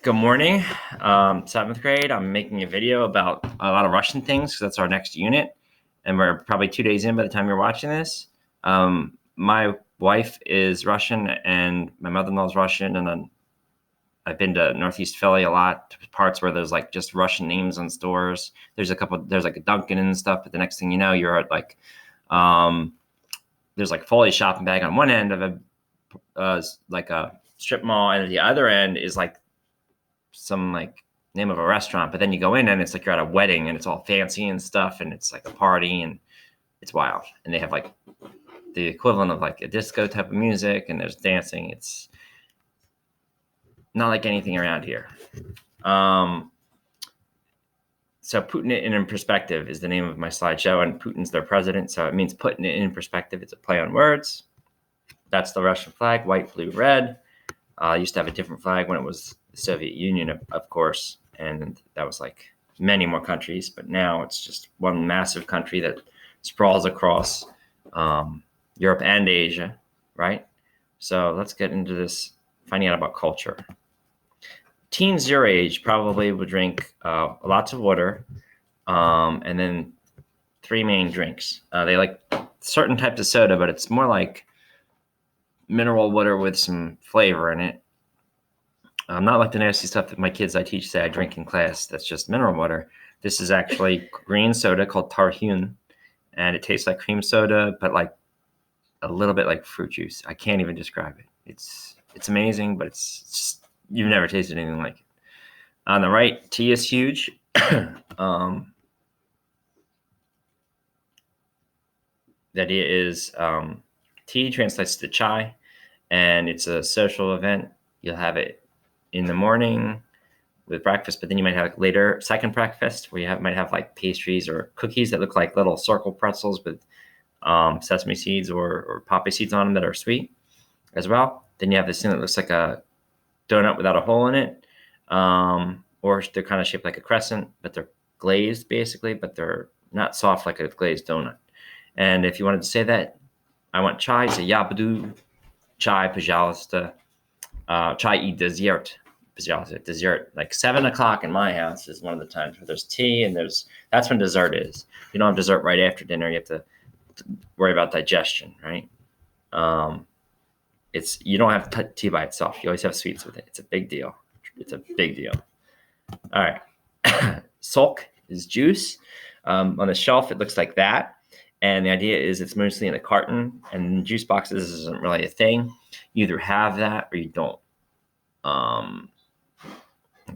Good morning. Seventh grade. I'm making a video about a lot of Russian things because that's our next unit, and we're probably 2 days in by the time you're watching this. My wife is Russian, and my mother-in-law is Russian, and then I've been to Northeast Philly a lot, to parts where there's like just Russian names on stores. There's like a Dunkin' and stuff, but the next thing you know, you're at like, there's like Foley shopping bag on one end of like a strip mall, and at the other end is like some like name of a restaurant, but then you go in and it's like you're at a wedding and it's all fancy and stuff, and it's like a party and it's wild. And they have like the equivalent of like a disco type of music, and there's dancing. It's not like anything around here. So putting it in perspective is the name of my slideshow, and Putin's their president, so it means putting it in perspective. It's a play on words. That's the Russian flag, white, blue, red. Used to have a different flag when it was the Soviet Union, of course, and that was like many more countries, but now it's just one massive country that sprawls across Europe and Asia, right? So let's get into this, finding out about culture. Teens your age probably would drink lots of water, and then three main drinks. They like certain types of soda, but it's more like mineral water with some flavor in it. Not like the nasty stuff that my kids I teach say I drink in class. That's just mineral water. This is actually green soda called Tarhun, and it tastes like cream soda, but like a little bit like fruit juice. I can't even describe it. It's amazing, but it's just, you've never tasted anything like it. On the right, tea is huge. The idea is tea translates to chai, and it's a social event. You'll have it in the morning with breakfast, but then you might have later second breakfast where you might have like pastries or cookies that look like little circle pretzels with sesame seeds or poppy seeds on them that are sweet as well. Then you have this thing that looks like a donut without a hole in it, or they're kind of shaped like a crescent, but they're glazed basically, but they're not soft like a glazed donut. And if you wanted to say that, I want chai, say yabadu, chai, pajalosta, chai и dessert. Dessert, like 7 o'clock in my house is one of the times where there's tea, and that's when dessert is. You don't have dessert right after dinner. You have to worry about digestion, right? You don't have tea by itself. You always have sweets with it. It's a big deal. All right. Sok is juice. On the shelf, it looks like that. And the idea is it's mostly in a carton, and juice boxes isn't really a thing. You either have that or you don't.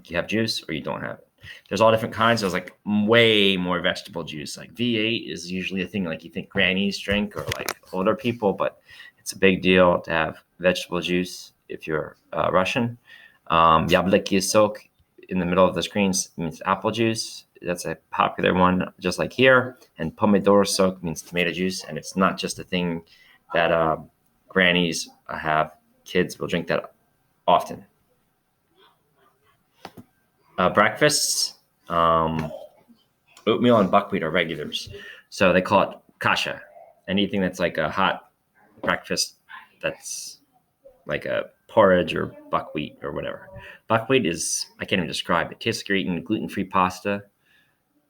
You have juice or you don't have it. There's all different kinds. There's like way more vegetable juice. Like V8 is usually a thing like you think grannies drink or like older people, but it's a big deal to have vegetable juice if you're Russian. Yabliki sok in the middle of the screen means apple juice. That's a popular one, just like here. And pomidor sok means tomato juice, and it's not just a thing that grannies have. Kids will drink that often. Breakfasts, oatmeal and buckwheat are regulars. So they call it kasha. Anything that's like a hot breakfast that's like a porridge or buckwheat or whatever. Buckwheat is, I can't even describe it. Tastes like you're eating gluten-free pasta.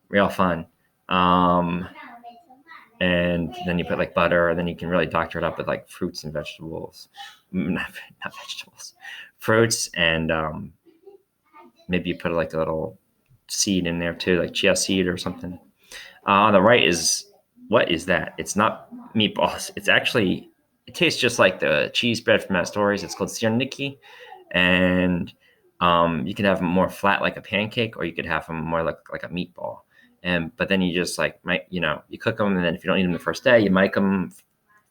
Real fun. And then you put like butter, and then you can really doctor it up with like fruits and vegetables. Not vegetables. Fruits, and maybe you put like a little seed in there too, like chia seed or something. On the right what is that? It's not meatballs. It tastes just like the cheese bread from Astori's. It's called sierniki, and you can have them more flat like a pancake, or you could have them more like a meatball. But then you just you cook them, and then if you don't eat them the first day, you mic them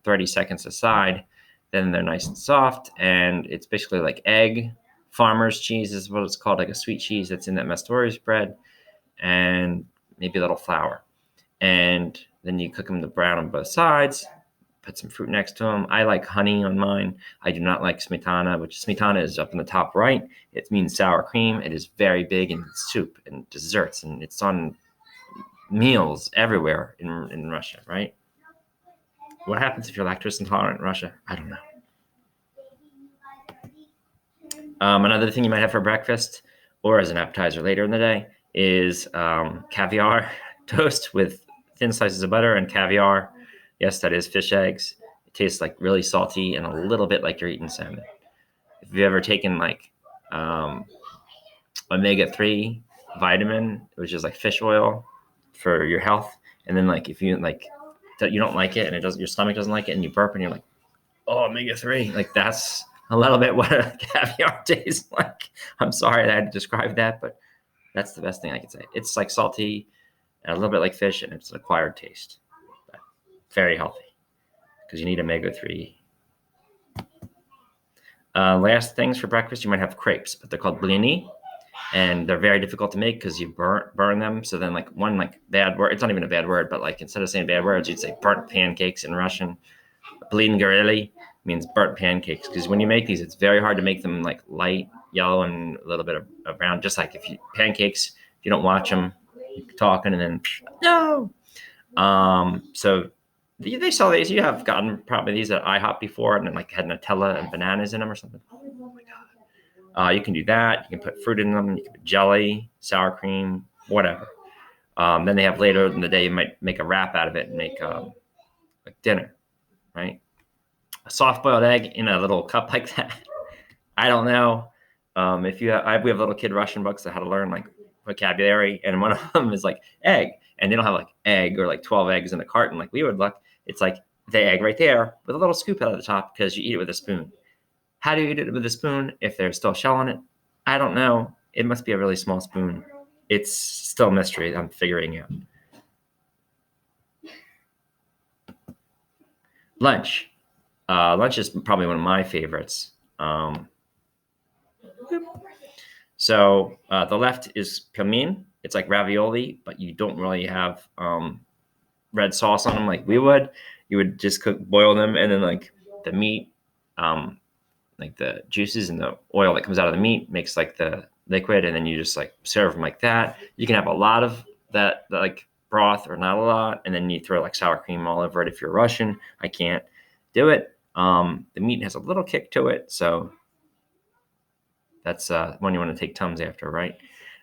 30 seconds aside. Then they're nice and soft, and it's basically like egg. Farmer's cheese is what it's called, like a sweet cheese that's in that Mastori's bread, and maybe a little flour. And then you cook them to brown on both sides, put some fruit next to them. I like honey on mine. I do not like smetana, which smetana is up in the top right. It means sour cream. It is very big in soup and desserts, and it's on meals everywhere in Russia, right? What happens if you're lactose intolerant in Russia? I don't know. Another thing you might have for breakfast, or as an appetizer later in the day, is caviar toast with thin slices of butter and caviar. Yes, that is fish eggs. It tastes like really salty and a little bit like you're eating salmon. If you've ever taken like omega-3 vitamin, which is like fish oil for your health, and then like if you like that you don't like it and it doesn't, your stomach doesn't like it, and you burp and you're like, oh, omega-3, like that's a little bit what a caviar tastes like. I'm sorry that I had to describe that, but that's the best thing I can say. It's like salty and a little bit like fish, and it's an acquired taste. But very healthy because you need omega-3. Last things for breakfast, you might have crepes, but they're called blini, and they're very difficult to make because you burn them. So then like one like bad word, it's not even a bad word, but like instead of saying bad words, you'd say burnt pancakes in Russian. Blin gareli means burnt pancakes, because when you make these, it's very hard to make them like light yellow and a little bit of brown. Just like if you pancakes, if you don't watch them, you're talking and then no. So they sell these. You have gotten probably these at IHOP before, and then like had Nutella and bananas in them or something. Oh my god! You can do that. You can put fruit in them. You can put jelly, sour cream, whatever. Then they have later in the day, you might make a wrap out of it and make like dinner, right? A soft-boiled egg in a little cup like that. I don't know. If you have, we have little kid Russian books that how to learn like vocabulary, and one of them is like egg, and they don't have like egg or like 12 eggs in a carton like we would look. It's like the egg right there with a little scoop out of the top because you eat it with a spoon. How do you eat it with a spoon if there's still shell on it? I don't know. It must be a really small spoon. It's still a mystery I'm figuring out. Lunch. Lunch is probably one of my favorites. So the left is pelmin. It's like ravioli, but you don't really have red sauce on them like we would. You would just boil them, and then like the meat, like the juices and the oil that comes out of the meat makes like the liquid, and then you just like serve them like that. You can have a lot of that like broth or not a lot, and then you throw like sour cream all over it. If you're Russian, I can't do it. The meat has a little kick to it, so that's one you want to take Tums after, right?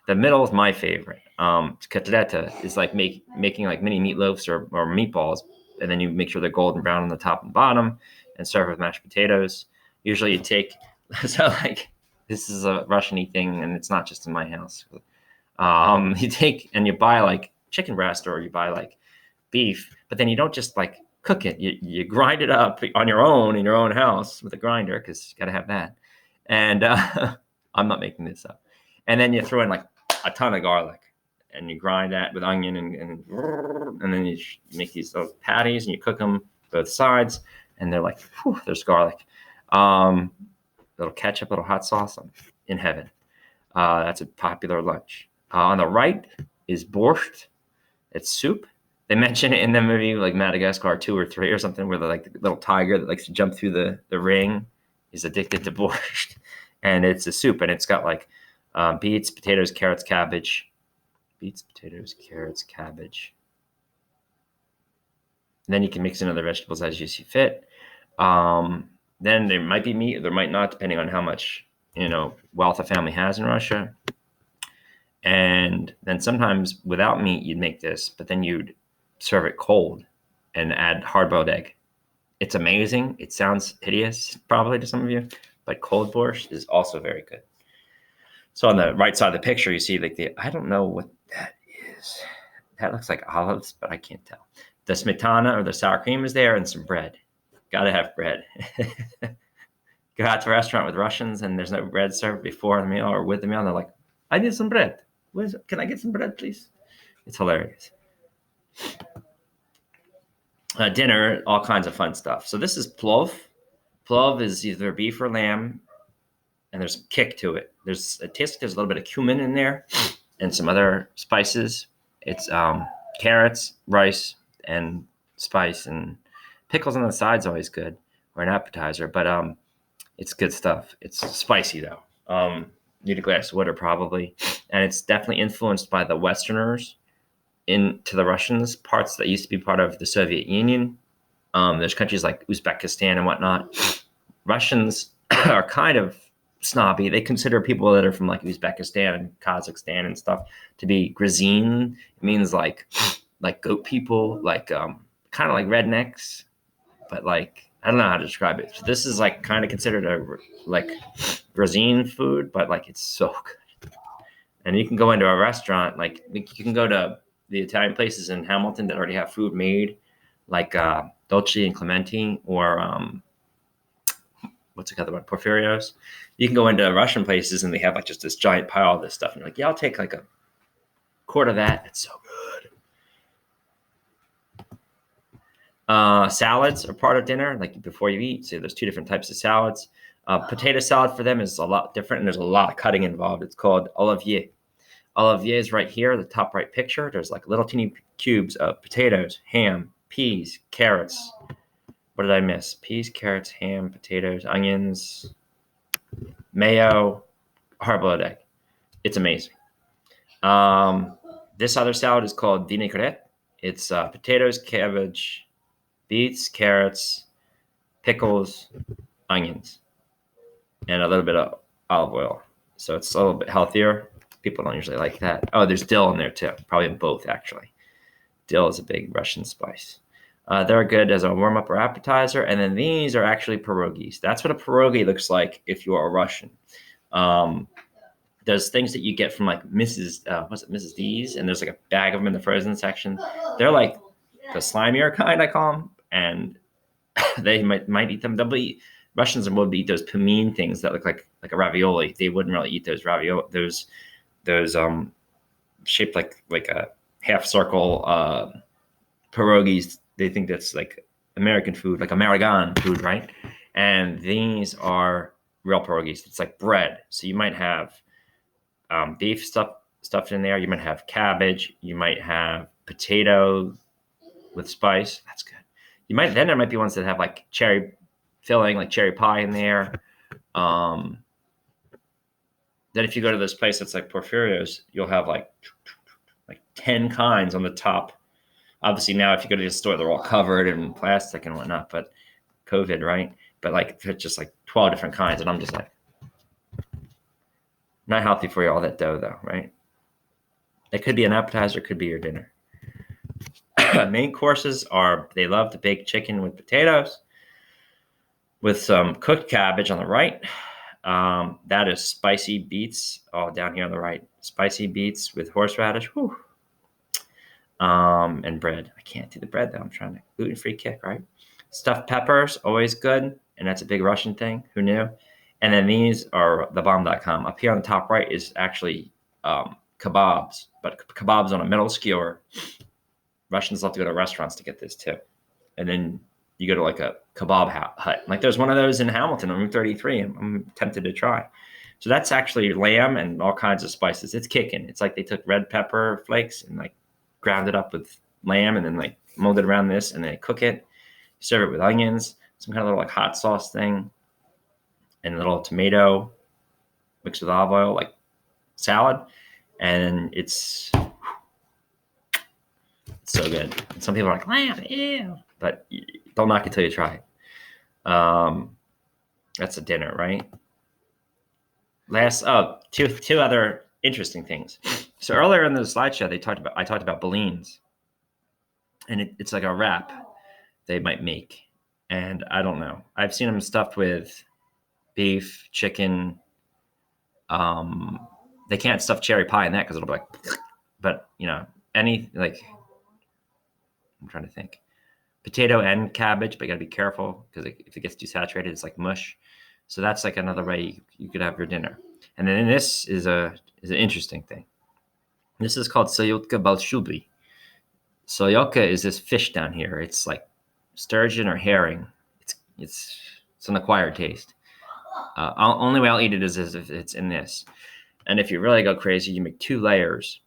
The middle is my favorite. Kotleta is like making like mini meatloafs or meatballs, and then you make sure they're golden brown on the top and bottom, and serve with mashed potatoes. Usually you take, so like this is a Russian-y thing, and it's not just in my house. You take and you buy like chicken breast or you buy like beef, but then you don't just like cook it. You grind it up on your own in your own house with a grinder, because you got to have that. And I'm not making this up. And then you throw in like a ton of garlic, and you grind that with onion, and then you make these little patties, and you cook them both sides, and they're like, whew, there's garlic. Little ketchup, little hot sauce, in heaven. That's a popular lunch. On the right is borscht. It's soup. They mention it in the movie like Madagascar 2 or 3 or something, where the little tiger that likes to jump through the ring is addicted to borscht. And it's a soup, and it's got like beets, potatoes, carrots, cabbage. Beets, potatoes, carrots, cabbage. And then you can mix in other vegetables as you see fit. Then there might be meat, or there might not, depending on how much wealth a family has in Russia. And then sometimes without meat, you'd make this, but then you'd serve it cold and add hard-boiled egg. It's amazing. It sounds hideous probably to some of you, but cold borscht is also very good. So on the right side of the picture, you see like I don't know what that is. That looks like olives, but I can't tell. The smetana or the sour cream is there, and some bread. Gotta have bread. Go out to a restaurant with Russians and there's no bread served before the meal or with the meal, and they're like, I need some bread. Can I get some bread, please? It's hilarious. Dinner, all kinds of fun stuff. So this is plov. Plov is either beef or lamb, and there's a kick to it. There's a little bit of cumin in there and some other spices. It's carrots, rice, and spice, and pickles on the side's always good, or an appetizer, but it's good stuff. It's spicy though. Need a glass of water probably, and it's definitely influenced by the Westerners into the Russians, parts that used to be part of the Soviet Union. There's countries like Uzbekistan and whatnot. Russians are kind of snobby. They consider people that are from like Uzbekistan and Kazakhstan and stuff to be grazine. It means like goat people, like kind of like rednecks, but like I don't know how to describe it. So this is like kind of considered a like grazine food, but like it's so good. And you can go into a restaurant, like you can go to the Italian places in Hamilton that already have food made, like Dolce and Clemente, or what's the other one, Porfirio's. You can go into Russian places and they have like just this giant pile of this stuff, and you're like, yeah, I'll take like a quart of that. It's so good. Salads are part of dinner, like before you eat. So there's two different types of salads. Potato salad for them is a lot different, and there's a lot of cutting involved. It's called Olivier. Olivier is right here, the top right picture. There's like little teeny cubes of potatoes, ham, peas, carrots. What did I miss? Peas, carrots, ham, potatoes, onions, mayo, hard-boiled egg. It's amazing. This other salad is called vinaigrette. It's potatoes, cabbage, beets, carrots, pickles, onions, and a little bit of olive oil. So it's a little bit healthier. People don't usually like that. Oh, there's dill in there too. Probably in both, actually. Dill is a big Russian spice. They're good as a warm-up or appetizer. And then these are actually pierogies. That's what a pierogi looks like if you are a Russian. There's things that you get from like Mrs. D's, and there's like a bag of them in the frozen section. They're like the slimier kind, I call them, and they might eat them. Russians would eat those pimeen things that look like a ravioli. They wouldn't really eat those ravioli, those shaped like a half circle pierogies. They think that's like American food, like American food, right? And these are real pierogies. It's like bread. So you might have beef stuffed in there. You might have cabbage. You might have potato with spice. That's good. There might be ones that have like cherry filling, like cherry pie in there. Then if you go to this place that's like Porfirio's, you'll have like 10 kinds on the top. Obviously now if you go to the store, they're all covered in plastic and whatnot, but COVID, right? But like it's just like 12 different kinds, and I'm just like, not healthy for you, all that dough though, right? It could be an appetizer, it could be your dinner. Main courses are, they love to bake chicken with potatoes, with some cooked cabbage on the right. That is spicy beets, down here on the right. Spicy beets with horseradish. Whew. And bread. I can't do the bread though. I'm trying to gluten-free kick, right? Stuffed peppers, always good. And that's a big Russian thing. Who knew? And then these are thebomb.com. Up here on the top right is actually kebabs, but kebabs on a metal skewer. Russians love to go to restaurants to get this too. And then you go to like a kebab hut. Like there's one of those in Hamilton on Route 33. I'm tempted to try. So that's actually lamb and all kinds of spices. It's kicking. It's like they took red pepper flakes and like ground it up with lamb and then like molded around this, and then they cook it. Serve it with onions, some kind of little like hot sauce thing, and a little tomato mixed with olive oil, like salad. And it's so good. And some people are like, lamb, ew. But don't knock it till you try it. That's a dinner, right? Two other interesting things. So earlier in the slideshow, I talked about Blins, and it's like a wrap they might make, and I don't know. I've seen them stuffed with beef, chicken. They can't stuff cherry pie in that because it'll be like, but any like, I'm trying to think. Potato and cabbage, but you gotta be careful because if it gets too saturated, it's like mush. So that's like another way you could have your dinner. And then this is an interesting thing. This is called Selyotka balshubi. Selyotka is this fish down here. It's like sturgeon or herring. It's an acquired taste. Only way I'll eat it is if it's in this. And if you really go crazy, you make 2 layers.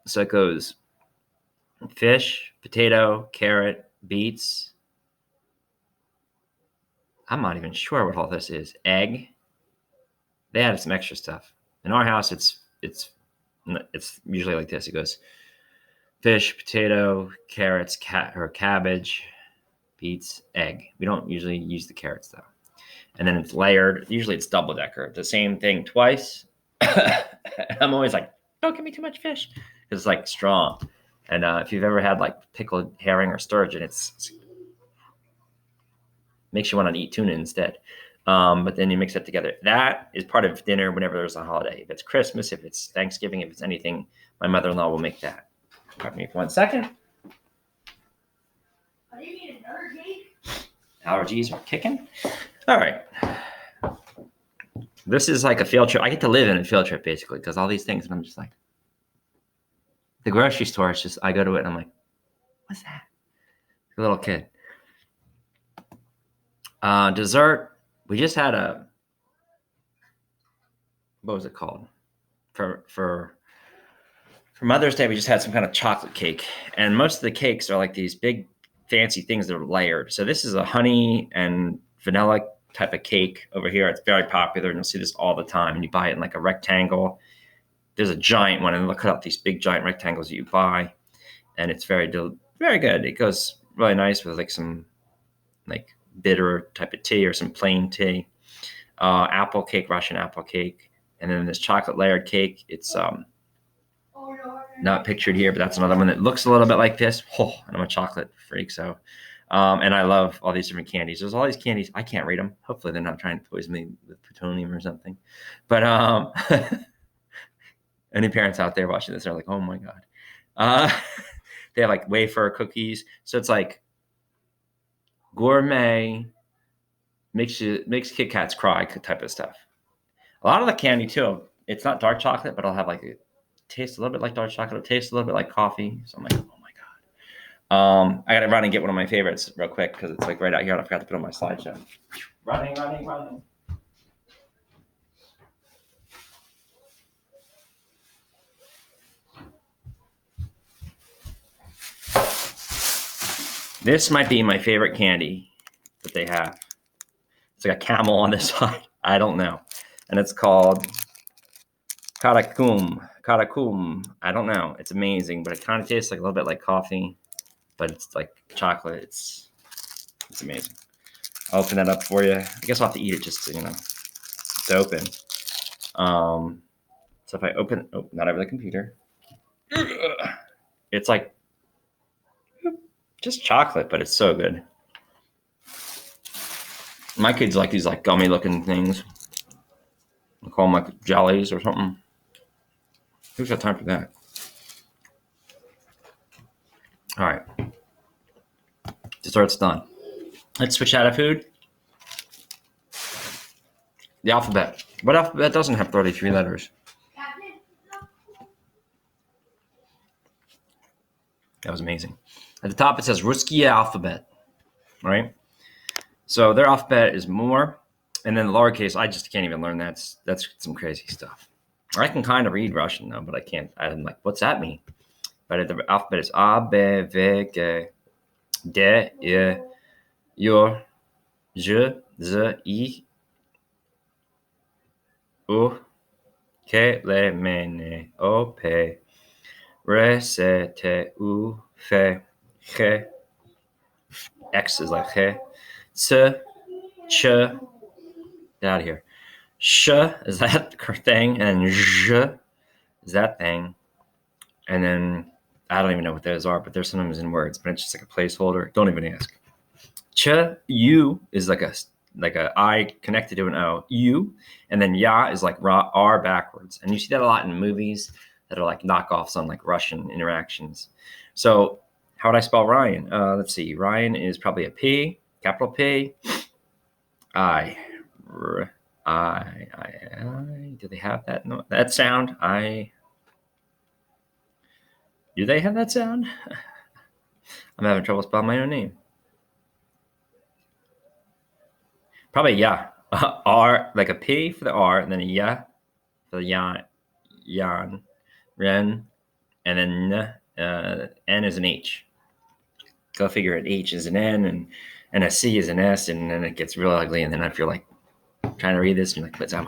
So it goes fish, potato, carrot, beets. I'm not even sure what all this is. Egg. They added some extra stuff. In our house, it's usually like this. It goes fish, potato, carrots, cabbage, beets, egg. We don't usually use the carrots though. and then it's layered. Usually it's double decker, the same thing twice. I'm always like, don't give me too much fish because it's like strong. And if you've ever had like pickled herring or sturgeon, it's makes you want to eat tuna instead. But then you mix it together. That is part of dinner whenever there's a holiday. If it's Christmas, if it's Thanksgiving, if it's anything, my mother-in-law will make that. Pardon me for 1 second. Do you need another cake? Allergies are kicking. All right. This is like a field trip. I get to live in a field trip basically because all these things, and I'm just like, the grocery store is just, I go to it and I'm like, what's that? A little kid. Dessert. We just had what was it called? For Mother's Day, we just had some kind of chocolate cake. And most of the cakes are like these big fancy things that are layered. So this is a honey and vanilla type of cake over here. It's very popular, and you'll see this all the time. And you buy it in like a rectangle. There's a giant one, and they'll cut out these big giant rectangles that you buy, and it's very good. It goes really nice with like some like bitter type of tea or some plain tea. Apple cake, Russian apple cake, and then this chocolate layered cake. It's not pictured here, but that's another one that looks a little bit like this. Oh, and I'm a chocolate freak, so and I love all these different candies. There's all these candies. I can't rate them. Hopefully they're not trying to poison me with plutonium or something. But any parents out there watching this are like, oh my God. They have like wafer cookies. So it's like gourmet, makes Kit Kats cry type of stuff. A lot of the candy too, it's not dark chocolate, but I'll have like it tastes a little bit like dark chocolate. It tastes a little bit like coffee. So I'm like, oh my God. I gotta run and get one of my favorites real quick because it's like right out here and I forgot to put it on my slideshow. Running. This might be my favorite candy that they have. It's like a camel on this side. I don't know. And it's called Karakum. I don't know. It's amazing, but it kind of tastes like a little bit like coffee, but it's like chocolate. It's amazing. I'll open that up for you. I guess I'll have to eat it just to, to open. So if I open, not over the computer. It's like just chocolate, but it's so good. My kids like these like gummy looking things. I call them like jellies or something. Who's got time for that? All right. Dessert's done. Let's switch out of food. The alphabet. What alphabet doesn't have 33 letters? That was amazing. At the top it says Ruski alphabet, right? So their alphabet is more, and then the lowercase, I just can't even learn that. That's some crazy stuff. I can kind of read Russian though, but I can't. I'm like, what's that mean? But the alphabet is A, B, V, G, D, E, J, Z, I, U, K, L, M, N, O, P, R, S, T, U, F, G, X is like G, C, Ch, get out of here. Sh is that thing, and then J is that thing. And then I don't even know what those are, but they're sometimes in words, but it's just like a placeholder. Don't even ask. Ch, U is like a I connected to an O. U, and then Ya is like R backwards. And you see that a lot in movies that are like knockoffs on like Russian interactions. So how would I spell Ryan? Let's see. Ryan is probably a P, capital P, I. Do they have that? No, that sound? Do they have that sound? I'm having trouble spelling my own name. Probably yeah. R, like a P for the R, and then a yeah for the yan, ren, and then N is an H. Go figure it. H is an N, and a C is an S, and then it gets real ugly, and then if you're like trying to read this, and you're like, what's up?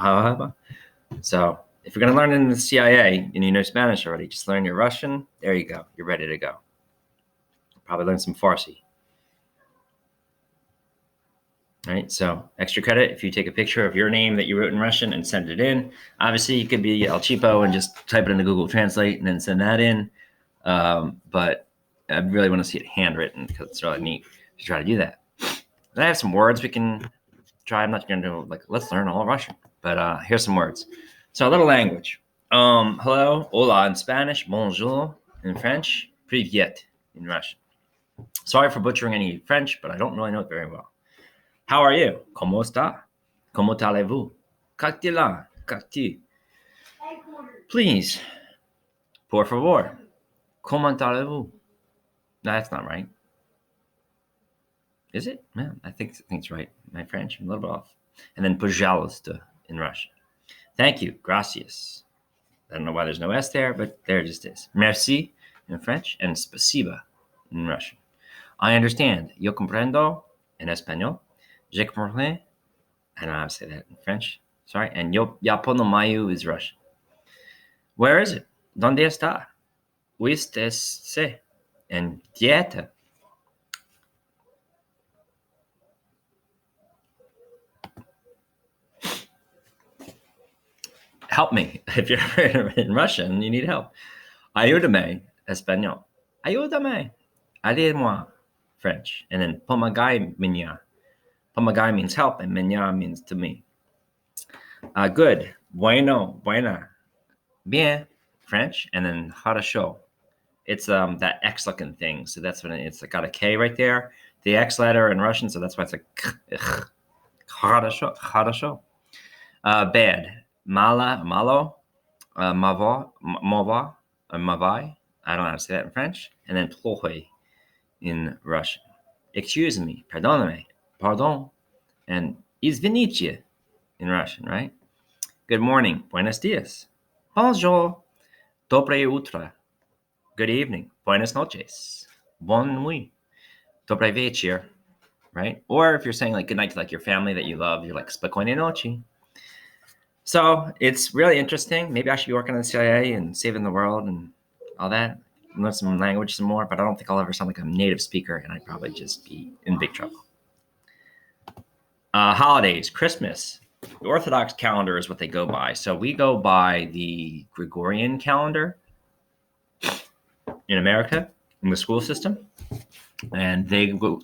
So if you're going to learn in the CIA and you know Spanish already, just learn your Russian. There you go. You're ready to go. Probably learn some Farsi. Right, so extra credit if you take a picture of your name that you wrote in Russian and send it in. Obviously, you could be El Cheapo and just type it into Google Translate and then send that in. But I really want to see it handwritten because it's really neat to try to do that. And I have some words we can try. I'm not going to like let's learn all Russian, but here's some words. So a little language. Hello, hola in Spanish, bonjour in French, привет in Russian. Sorry for butchering any French, but I don't really know it very well. How are you? ¿Cómo está? ¿Cómo allez-vous? Как дела? Как ты? Please. Por favor. ¿Cómo allez-vous? No, that's not right. Is it? Yeah, I think it's right. My French, I'm a little bit off. And then пожалуйста in Russian. Thank you. Gracias. I don't know why there's no S there, but there it just is. Merci in French and spasiba in Russian. I understand. Yo comprendo in español. Je comprends. I don't know how to say that in French. Sorry. And yo poнимаю is Russian. Where is it? ¿Dónde está? ¿Usted en dieta? Help me. If you're in Russian, you need help. Ayúdame, español. Ayúdame. Aide-moi, French. And then помогай меня. Pomagay means help, and меня means to me. Good. Bueno, buena. Bien, French. And then хорошо. It's that X looking thing. So that's when it's got a K right there. The X letter in Russian, so that's why it's like хорошо. Bad. Malo. Mava. Mavai. I don't know how to say that in French. And then плохой in Russian. Excuse me. Pardonne. Pardon. And извините in Russian, right? Good morning. Buenos dias. Bonjour. Доброе утро. Good evening. Buenas noches. Bonne nuit. Добрый вечер. Right? Or if you're saying like good night to like your family that you love, you're like спокойной ночи. So it's really interesting. Maybe I should be working in the CIA and saving the world and all that. Learn some language some more, but I don't think I'll ever sound like a native speaker, and I'd probably just be in big trouble. Holidays, Christmas. The Orthodox calendar is what they go by. So we go by the Gregorian calendar in America, in the school system, and they go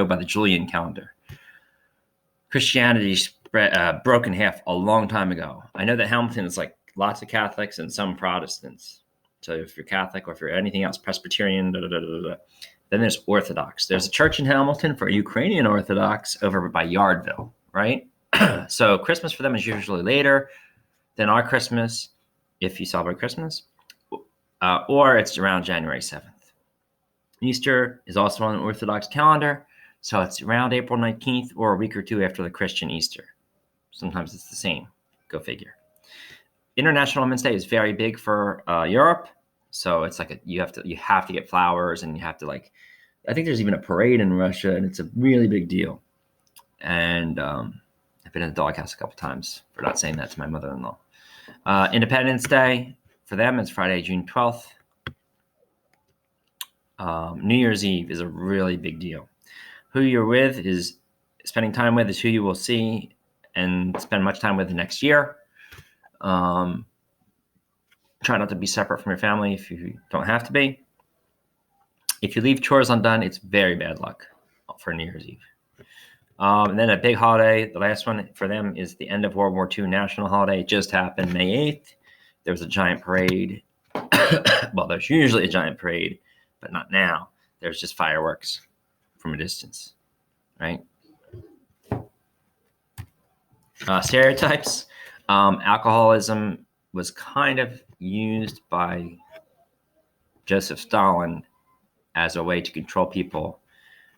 by the Julian calendar. Christianity broke in half a long time ago. I know that Hamilton is like lots of Catholics and some Protestants. So if you're Catholic or if you're anything else, Presbyterian, then there's Orthodox. There's a church in Hamilton for Ukrainian Orthodox over by Yardville, right? So Christmas for them is usually later than our Christmas, if you celebrate Christmas, or it's around January 7th. Easter is also on the Orthodox calendar, so it's around April 19th or a week or two after the Christian Easter. Sometimes it's the same. Go figure. International Women's Day is very big for Europe, so it's like you have to get flowers, and you have to like. I think there's even a parade in Russia, and it's a really big deal. And I've been in the doghouse a couple times for not saying that to my mother-in-law. Independence Day for them is Friday, June 12th. New Year's Eve is a really big deal. Who you're with is spending time with is who you will see and spend much time with the next year. Try not to be separate from your family if you don't have to be. If you leave chores undone, it's very bad luck for New Year's Eve. And then a big holiday, the last one for them is the end of World War II national holiday. It just happened May 8th. There was a giant parade. Well, there's usually a giant parade, but not now. There's just fireworks from a distance, right? Stereotypes. Alcoholism was kind of used by Joseph Stalin as a way to control people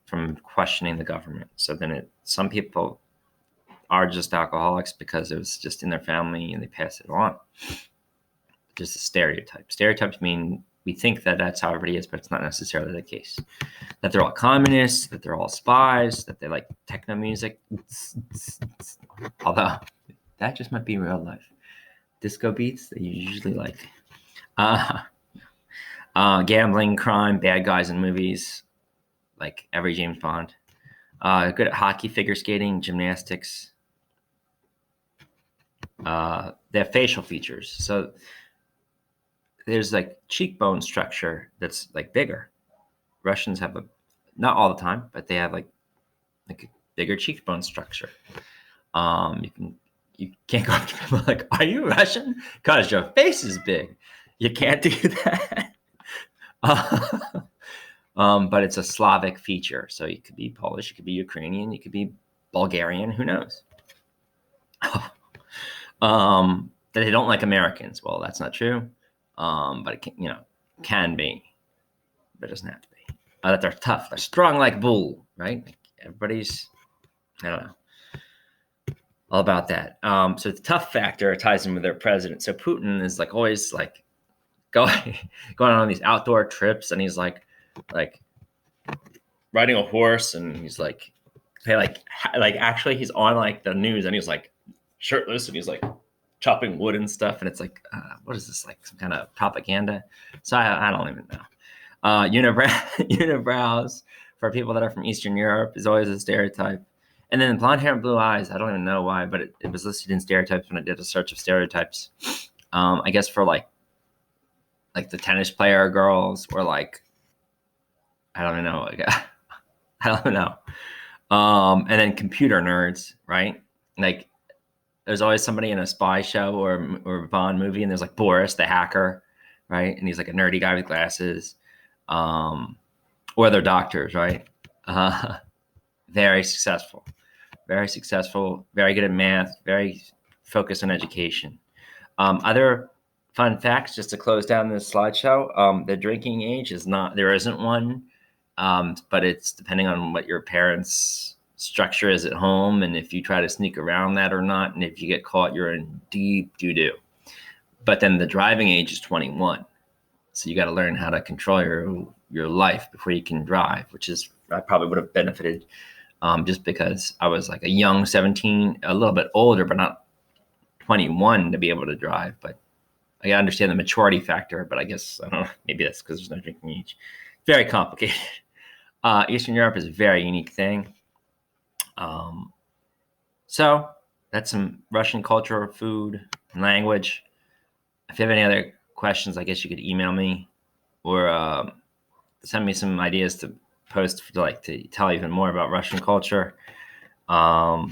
from questioning the government. So then some people are just alcoholics because it was just in their family and they pass it on. Just a stereotype. Stereotypes mean we think that that's how everybody is, but it's not necessarily the case. That they're all communists, that they're all spies, that they like techno music. Although that just might be real life. Disco beats, they usually like. Gambling, crime, bad guys in movies, like every James Bond. Good at hockey, figure skating, gymnastics. They have facial features. So there's like cheekbone structure that's like bigger. Russians have not all the time, but they have like a bigger cheekbone structure. You can't go up to people like, "Are you Russian?" Because your face is big. You can't do that. But it's a Slavic feature, so you could be Polish, you could be Ukrainian, you could be Bulgarian. Who knows? That they don't like Americans. Well, that's not true. But it can be, but it doesn't have to be. That they're tough, they're strong like bull, right? Everybody's, I don't know, all about that. So the tough factor ties in with their president. So Putin is like always like going on these outdoor trips, and he's like riding a horse, and he's like actually he's on like the news, and he's like shirtless, and he's like chopping wood and stuff, and it's like what is this, like some kind of propaganda? So I don't even know. Unibrows for people that are from Eastern Europe is always a stereotype. And then blonde hair and blue eyes, I don't even know why, but it was listed in stereotypes when I did a search of stereotypes. I guess for like the tennis player girls, or like, I don't know. Like, I don't know. And then computer nerds, right? Like there's always somebody in a spy show or a Bond movie, and there's like Boris, the hacker, right? And he's like a nerdy guy with glasses. Or they're doctors, right? Very successful, very good at math, very focused on education. Other fun facts, just to close down this slideshow, the drinking age there isn't one, but it's depending on what your parents' structure is at home, and if you try to sneak around that or not, and if you get caught, you're in deep doo-doo. But then the driving age is 21. So you got to learn how to control your life before you can drive, which is, I probably would have benefited just because I was like a young 17, a little bit older, but not 21 to be able to drive. But I understand the maturity factor, but I guess, I don't know, maybe that's because there's no drinking age. Very complicated. Eastern Europe is a very unique thing. So that's some Russian culture, food, and language. If you have any other questions, I guess you could email me or send me some ideas to post to tell even more about Russian culture. There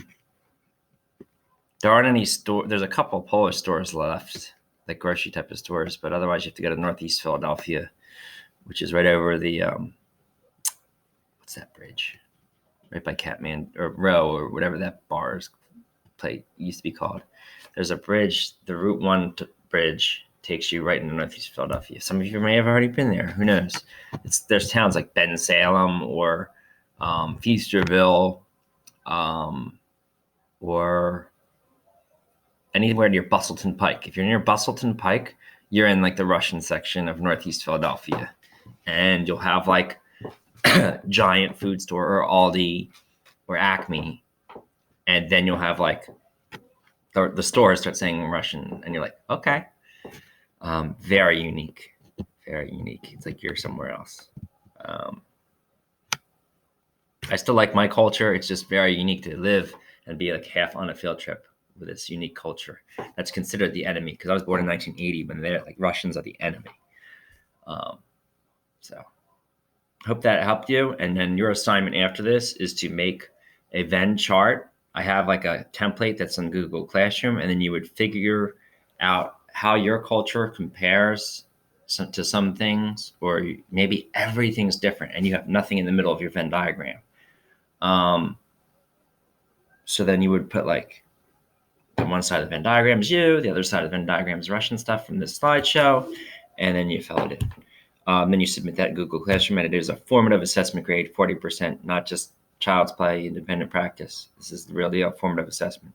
aren't any there's a couple Polish stores left, like grocery type of stores, but otherwise you have to go to Northeast Philadelphia, which is right over the what's that bridge? Right by Catman or Row or whatever that bar's used to be called. There's a bridge, the Route 1 bridge takes you right into Northeast Philadelphia. Some of you may have already been there. Who knows? There's towns like Bensalem or Feasterville, or anywhere near Bustleton Pike. If you're near Bustleton Pike, you're in like the Russian section of Northeast Philadelphia, and you'll have like Giant Food Store or Aldi or Acme, and then you'll have like the stores start saying Russian, and you're like, okay. Very unique. It's like you're somewhere else. I still like my culture. It's just very unique to live and be like half on a field trip with this unique culture that's considered the enemy, because I was born in 1980 when they're like Russians are the enemy. So hope that helped you. And then your assignment after this is to make a Venn chart. I have like a template that's on Google Classroom, and then you would figure out how your culture compares to some things, or maybe everything's different and you have nothing in the middle of your Venn diagram. So then you would put like on one side of the Venn diagram is you, the other side of the Venn diagram is Russian stuff from this slideshow, and then you fill it in. Then you submit that in Google Classroom, and it is a formative assessment grade, 40%, not just child's play, independent practice. This is the real deal, formative assessment.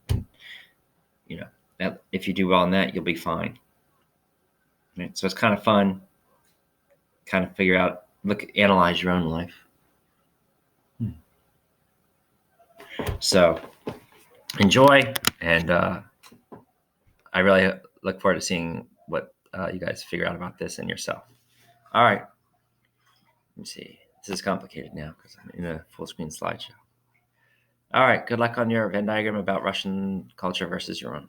You know, that if you do well in that, you'll be fine. Right? So it's kind of fun, kind of figure out, analyze your own life. So enjoy, and I really look forward to seeing what you guys figure out about this and yourself. All right. Let me see. This is complicated now because I'm in a full screen slideshow. All right. Good luck on your Venn diagram about Russian culture versus your own.